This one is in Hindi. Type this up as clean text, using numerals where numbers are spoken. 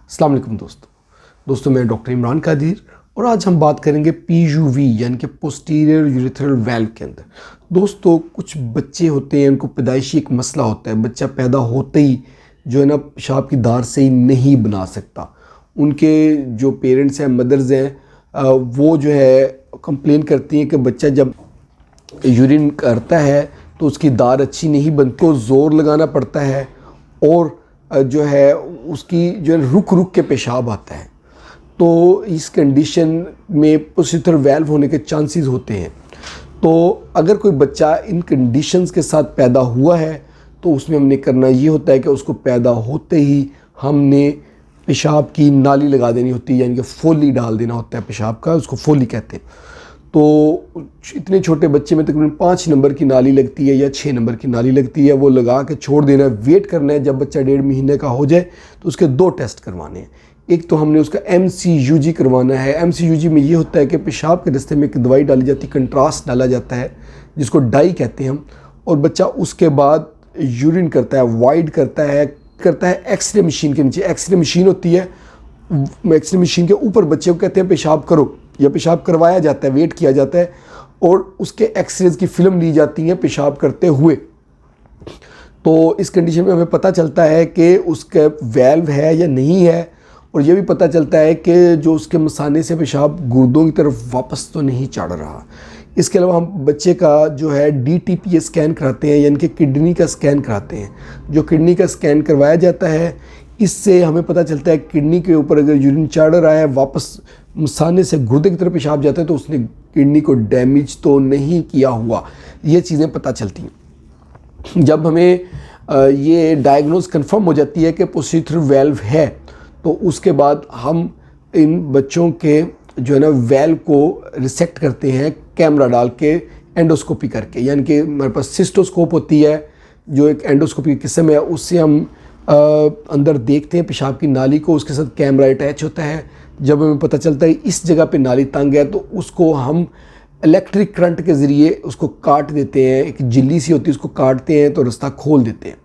अस्सलाम वालेकुम दोस्तों मैं डॉक्टर इमरान कादिर और आज हम बात करेंगे PUV यानी कि पोस्टीरियर यूरेथ्रल वाल्व के अंदर। दोस्तों कुछ बच्चे होते हैं, उनको पैदाइशी एक मसला होता है, बच्चा पैदा होते ही जो है ना पेशाब की धार से ही नहीं बना सकता। उनके जो पेरेंट्स हैं, मदर्स हैं, वो जो है कंप्लेन करती हैं कि बच्चा जब यूरिन करता है तो उसकी धार अच्छी नहीं बनती, को ज़ोर लगाना पड़ता है और जो है उसकी जो है रुक रुक के पेशाब आता है। तो इस कंडीशन में पोस्टीरियर वाल्व होने के चांसेस होते हैं। तो अगर कोई बच्चा इन कंडीशंस के साथ पैदा हुआ है तो उसमें हमने करना ये होता है कि उसको पैदा होते ही हमने पेशाब की नाली लगा देनी होती है, यानी कि फोली डाल देना होता है पेशाब का, उसको फोली कहते हैं। तो इतने छोटे बच्चे में तकरीबन 5 नंबर की नाली लगती है या 6 नंबर की नाली लगती है, वो लगा के छोड़ देना है। वेट करना है जब बच्चा 1.5 महीने का हो जाए तो उसके 2 टेस्ट करवाने हैं। एक तो हमने उसका MCUG करवाना है। MCUG में ये होता है कि पेशाब के रास्ते में एक दवाई डाली जाती है, कंट्रास्ट डाला जाता है जिसको डाई कहते हैं हम, और बच्चा उसके बाद यूरिन करता है, वाइड करता है एक्सरे मशीन के नीचे। एक्सरे मशीन होती है, एक्सरे मशीन के ऊपर बच्चे को कहते हैं पेशाब करो या पेशाब करवाया जाता है, वेट किया जाता है और उसके एक्सरेज की फिल्म ली जाती है पेशाब करते हुए। तो इस कंडीशन में हमें पता चलता है कि उसका वाल्व है या नहीं है, और यह भी पता चलता है कि जो उसके मसाने से पेशाब गुर्दों की तरफ वापस तो नहीं चढ़ रहा। इसके अलावा हम बच्चे का जो है DTPA स्कैन कराते हैं, यानी कि किडनी का स्कैन कराते हैं। जो किडनी का स्कैन करवाया जाता है, इससे हमें पता चलता है किडनी के ऊपर अगर यूरिन चढ़ रहा है, वापस मसाने से गुर्दे की तरफ पेशाब जाता है, तो उसने किडनी को डैमेज तो नहीं किया हुआ। ये चीज़ें पता चलती हैं। जब हमें ये डायग्नोज कंफर्म हो जाती है कि पोस्टीरियर वाल्व है, तो उसके बाद हम इन बच्चों के जो है ना वाल्व को रिसेक्ट करते हैं कैमरा डाल के, एंडोस्कोपी करके। यानी कि हमारे पास सिस्टोस्कोप होती है जो एक एंडोस्कोपी की किस्म है, उससे हम अंदर देखते हैं पेशाब की नाली को, उसके साथ कैमरा अटैच होता है। जब हमें पता चलता है इस जगह पे नाली तंग है तो उसको हम इलेक्ट्रिक करंट के ज़रिए उसको काट देते हैं। एक झिल्ली सी होती है, उसको काटते हैं तो रास्ता खोल देते हैं।